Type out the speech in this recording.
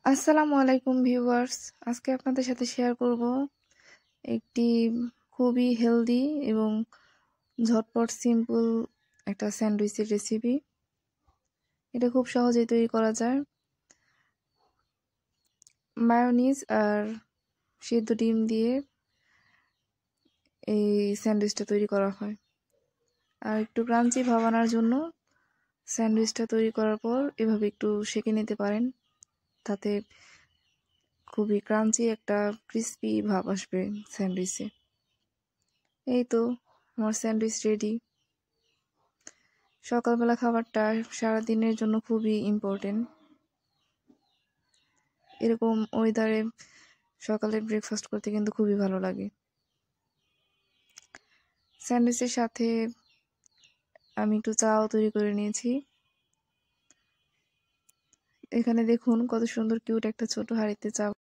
আসসালামু আলাইকুম ভিউয়ার্স। আজকে আপনাদের সাথে শেয়ার করব একটি খুবই হেলদি এবং ঝটপট সিম্পল একটা স্যান্ডউইচের রেসিপি। এটা খুব সহজেই তৈরি করা যায়। মায়োনিজ আর সিদ্ধ ডিম দিয়ে এই স্যান্ডউইচটা তৈরি করা হয়। আর একটু ক্রাঞ্চি ভাব আনার জন্য স্যান্ডউইচটা তৈরি করার পর এভাবে একটু সেঁকে নিতে পারেন, তাতে খুবই ক্রাঞ্চি একটা ক্রিস্পি ভাব আসবে স্যান্ডউইচে। এই তো আমার স্যান্ডউইচ রেডি। সকালবেলা খাবারটা সারাদিনের জন্য খুবই ইম্পর্টেন্ট। এরকম ওয়েদারে সকালে ব্রেকফাস্ট করতে কিন্তু খুবই ভালো লাগে। স্যান্ডউইচের সাথে আমি একটু চাও তৈরি করে নিয়েছি। এখানে দেখুন কত সুন্দর কিউট একটা ছোট হাঁড়িতে চা